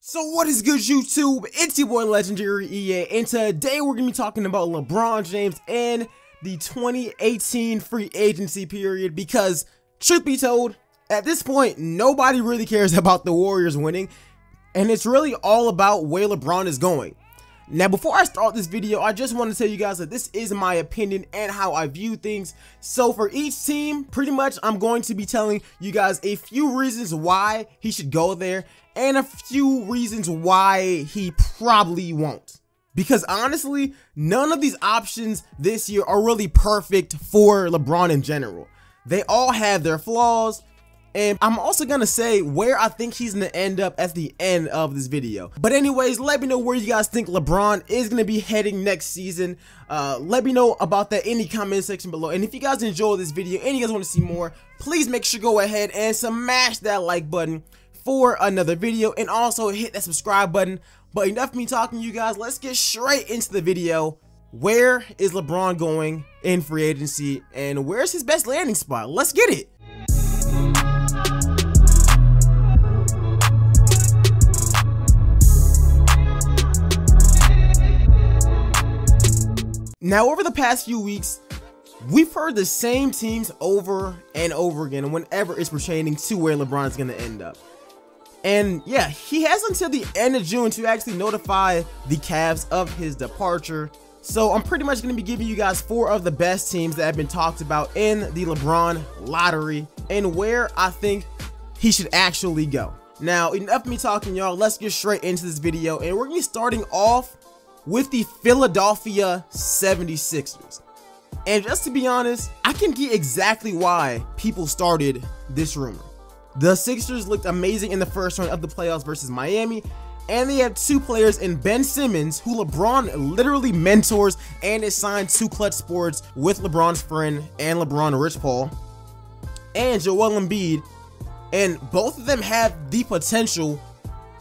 So what is good, YouTube? It's your boy LegendaryEA, and today we're going to be talking about LeBron James and the 2018 free agency period because, truth be told, at this point, nobody really cares about the Warriors winning, and it's really all about where LeBron is going. Now, before I start this video, I just want to tell you guys that this is my opinion and how I view things. So for each team, pretty much, I'm going to be telling you guys a few reasons why he should go there and a few reasons why he probably won't. Because honestly, none of these options this year are really perfect for LeBron in general. They all have their flaws. And I'm also gonna say where I think he's gonna end up at the end of this video. But anyways, let me know where you guys think LeBron is gonna be heading next season. Let me know about that in the comment section below. And if you guys enjoyed this video and you guys want to see more, please make sure to go ahead and smash that like button for another video. And also hit that subscribe button. But enough of me talking to you guys, let's get straight into the video. Where is LeBron going in free agency? And where's his best landing spot? Let's get it. Now, over the past few weeks, we've heard the same teams over and over again whenever it's pertaining to where LeBron is going to end up. And yeah, he has until the end of June to actually notify the Cavs of his departure. So I'm pretty much going to be giving you guys 4 of the best teams that have been talked about in the LeBron lottery and where I think he should actually go. Now, enough of me talking, y'all. Let's get straight into this video, and we're going to be starting off with the Philadelphia 76ers. And just to be honest, I can get exactly why people started this rumor. The Sixers looked amazing in the first round of the playoffs versus Miami, and they have 2 players in Ben Simmons, who LeBron literally mentors and is signed to Clutch Sports with LeBron's friend and LeBron Rich Paul, and Joel Embiid, and both of them have the potential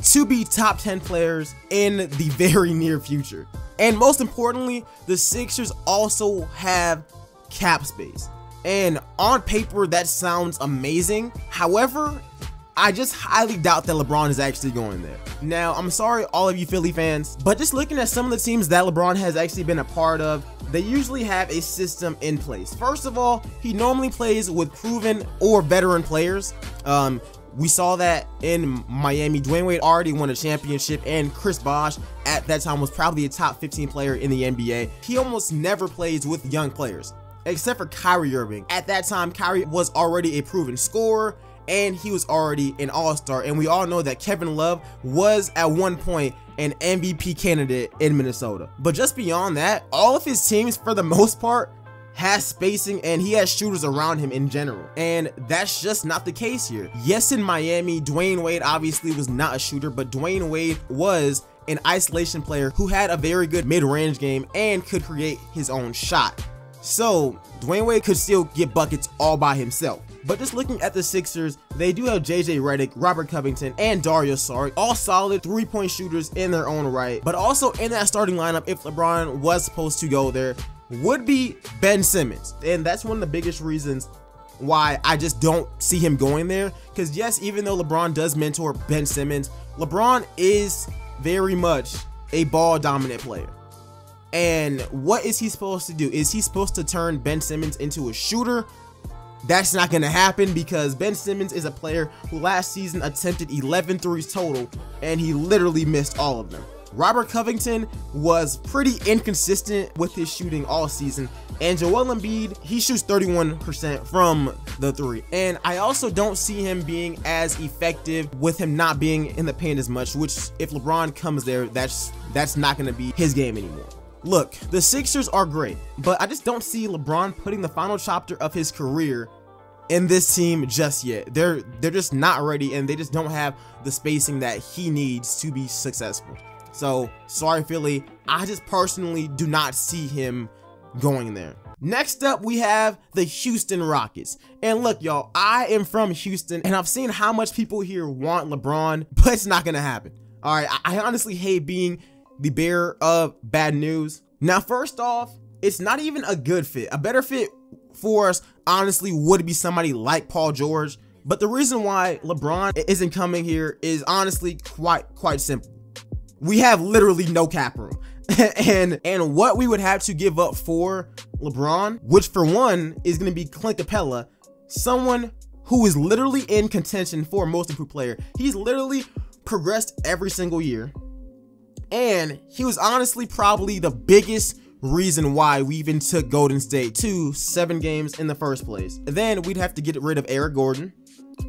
to be top 10 players in the very near future. And most importantly, the Sixers also have cap space. And on paper, that sounds amazing. However, I just highly doubt that LeBron is actually going there. Now, I'm sorry, all of you Philly fans, but just looking at some of the teams that LeBron has actually been a part of, they usually have a system in place. First of all, he normally plays with proven or veteran players. We saw that in Miami. Dwayne Wade already won a championship, and Chris Bosh at that time was probably a top 15 player in the NBA. He almost never plays with young players, except for Kyrie Irving. At that time, Kyrie was already a proven scorer, and he was already an all-star. And we all know that Kevin Love was at one point an MVP candidate in Minnesota. But just beyond that, all of his teams, for the most part, has spacing, and he has shooters around him in general, and that's just not the case here. Yes, in Miami, Dwayne Wade obviously was not a shooter, but Dwayne Wade was an isolation player who had a very good mid-range game and could create his own shot. So Dwayne Wade could still get buckets all by himself. But just looking at the Sixers, they do have JJ Redick, Robert Covington, and Dario Saric, all solid 3-point shooters in their own right. But also in that starting lineup, if LeBron was supposed to go there, would be Ben Simmons. And that's one of the biggest reasons why I just don't see him going there. Because yes, even though LeBron does mentor Ben Simmons, LeBron is very much a ball dominant player. And what is he supposed to do? Is he supposed to turn Ben Simmons into a shooter? That's not going to happen, because Ben Simmons is a player who last season attempted 11 threes total, and he literally missed all of them. Robert Covington was pretty inconsistent with his shooting all season, and Joel Embiid, he shoots 31% from the 3. And I also don't see him being as effective with him not being in the paint as much, which if LeBron comes there, that's not going to be his game anymore. Look, the Sixers are great, but I just don't see LeBron putting the final chapter of his career in this team just yet. They're just not ready, and they just don't have the spacing that he needs to be successful. So, sorry Philly, I just personally do not see him going there. Next up, we have the Houston Rockets. And look, y'all, I am from Houston, and I've seen how much people here want LeBron, but it's not gonna happen. All right, I honestly hate being the bearer of bad news. Now, first off, it's not even a good fit. A better fit for us, honestly, would be somebody like Paul George. But the reason why LeBron isn't coming here is honestly quite simple. We have literally no cap room. and what we would have to give up for LeBron, which for one is going to be Clint Capella, someone who is literally in contention for most improved player. He's literally progressed every single year. And he was honestly probably the biggest reason why we even took Golden State to 7 games in the first place. And then we'd have to get rid of Eric Gordon,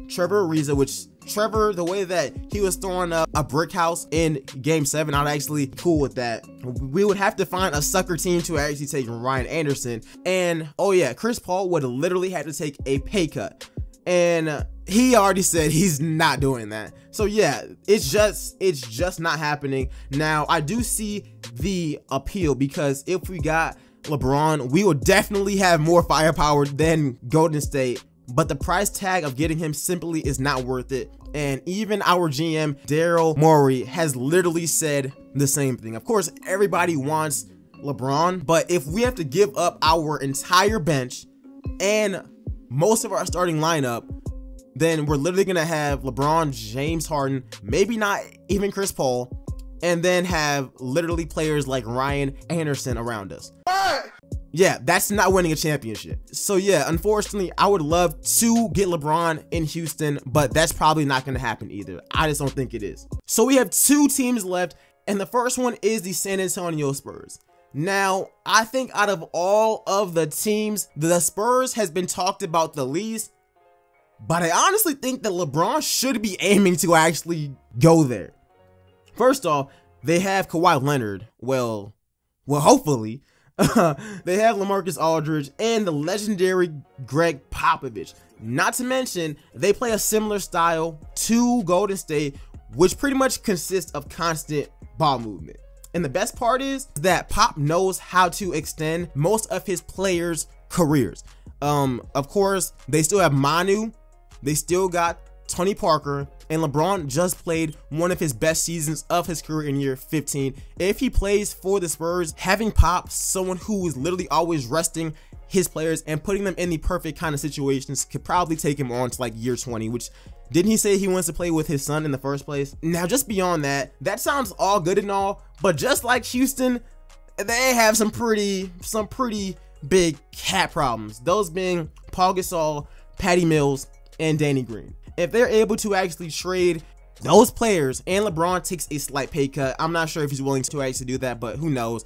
Trevor Ariza, which Trevor, the way that he was throwing up a brick house in game 7, I'd actually cool with that. We would have to find a sucker team to actually take Ryan Anderson. And oh yeah, Chris Paul would have literally had to take a pay cut. And he already said he's not doing that. So yeah, it's just not happening. Now, I do see the appeal because if we got LeBron, we would definitely have more firepower than Golden State. But the price tag of getting him simply is not worth it. And even our GM, Daryl Morey, has literally said the same thing. Of course, everybody wants LeBron, but if we have to give up our entire bench and most of our starting lineup, then we're literally gonna have LeBron, James Harden, maybe not even Chris Paul, and then have literally players like Ryan Anderson around us. Yeah, that's not winning a championship. So yeah, unfortunately, I would love to get LeBron in Houston, but that's probably not gonna happen either. I just don't think it is. So we have 2 teams left, and the first one is the San Antonio Spurs. Now, I think out of all of the teams, the Spurs has been talked about the least, but I honestly think that LeBron should be aiming to actually go there. First off, they have Kawhi Leonard. Well, hopefully. They have LaMarcus Aldridge and the legendary Greg Popovich. Not to mention, they play a similar style to Golden State, which pretty much consists of constant ball movement. And the best part is that Pop knows how to extend most of his players' careers. Of course, they still have Manu, they still got Tony Parker, and LeBron just played one of his best seasons of his career in year 15. If he plays for the Spurs, having Pop, someone who is literally always resting his players and putting them in the perfect kind of situations, could probably take him on to like year 20, which didn't he say he wants to play with his son in the first place? Now, just beyond that, that sounds all good and all, but just like Houston, they have some pretty big cap problems. Those being Paul Gasol, Patty Mills, and Danny Green. If they're able to actually trade those players and LeBron takes a slight pay cut, I'm not sure if he's willing to actually do that, but who knows?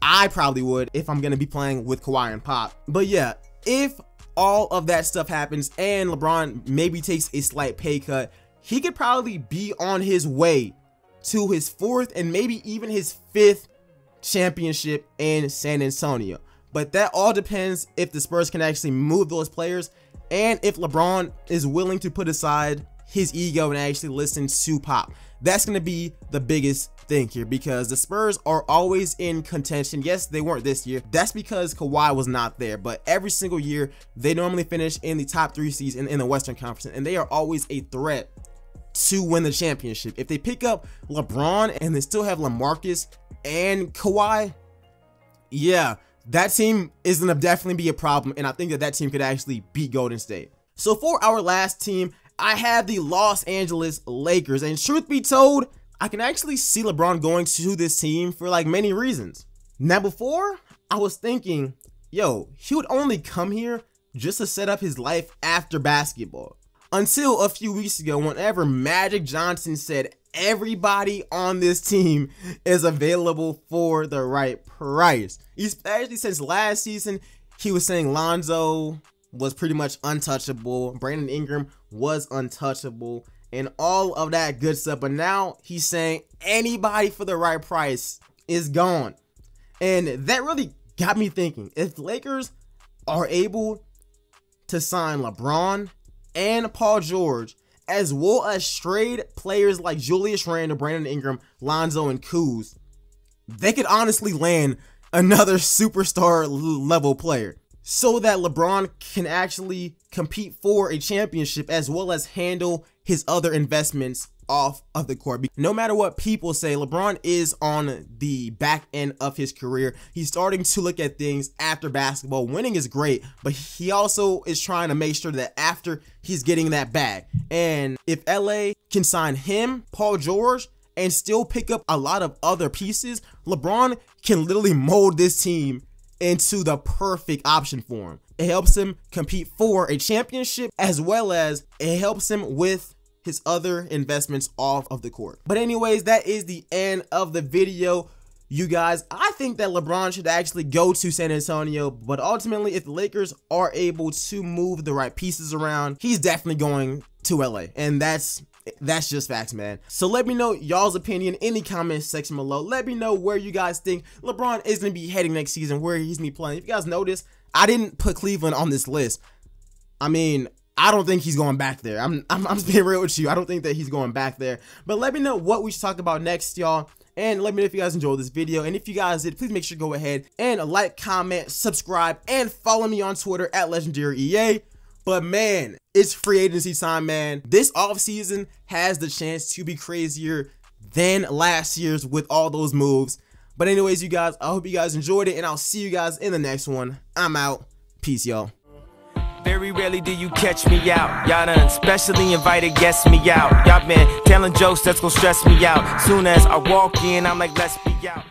I probably would if I'm going to be playing with Kawhi and Pop. But yeah, if all of that stuff happens and LeBron maybe takes a slight pay cut, he could probably be on his way to his 4th and maybe even his 5th championship in San Antonio. But that all depends if the Spurs can actually move those players and if LeBron is willing to put aside his ego and actually listen to Pop. That's going to be the biggest thing here because the Spurs are always in contention. Yes, they weren't this year. That's because Kawhi was not there, but every single year they normally finish in the top 3 seeds in the Western Conference, and they are always a threat to win the championship. If they pick up LeBron and they still have LaMarcus and Kawhi, yeah, that team is going to definitely be a problem, and I think that team could actually beat Golden State. So for our last team, I have the Los Angeles Lakers, and truth be told, I can actually see LeBron going to this team for like many reasons. Now before, I was thinking, yo, he would only come here just to set up his life after basketball. Until a few weeks ago, whenever Magic Johnson said everybody on this team is available for the right price. Especially since last season, he was saying Lonzo was pretty much untouchable, Brandon Ingram was untouchable, and all of that good stuff. But now he's saying anybody for the right price is gone. And that really got me thinking, if the Lakers are able to sign LeBron and Paul George, as well as trade players like Julius Randle, Brandon Ingram, Lonzo, and Kuz, they could honestly land another superstar level player so that LeBron can actually compete for a championship as well as handle his other investments off of the court. No matter what people say, LeBron is on the back end of his career. He's starting to look at things after basketball. Winning is great, but he also is trying to make sure that after he's getting that bag. And if LA can sign him, Paul George, and still pick up a lot of other pieces, LeBron can literally mold this team into the perfect option for him. It helps him compete for a championship, as well as it helps him with his other investments off of the court. But anyways, that is the end of the video, you guys. I think that LeBron should actually go to San Antonio, but ultimately, if the Lakers are able to move the right pieces around, he's definitely going to LA, and that's just facts, man. So let me know y'all's opinion in the comment section below. Let me know where you guys think LeBron is going to be heading next season, where he's going to be playing. If you guys notice, I didn't put Cleveland on this list. I mean, I don't think he's going back there. I'm just being real with you. I don't think that he's going back there. But let me know what we should talk about next, y'all. And let me know if you guys enjoyed this video. And if you guys did, please make sure to go ahead and like, comment, subscribe, and follow me on Twitter at LegendaryEA. But man, it's free agency time, man. This offseason has the chance to be crazier than last year's with all those moves. But anyways, you guys, I hope you guys enjoyed it, and I'll see you guys in the next one. I'm out. Peace, y'all. Very rarely do you catch me out. Y'all done specially invited guests me out. Y'all been telling jokes that's gonna stress me out. Soon as I walk in, I'm like, let's be out.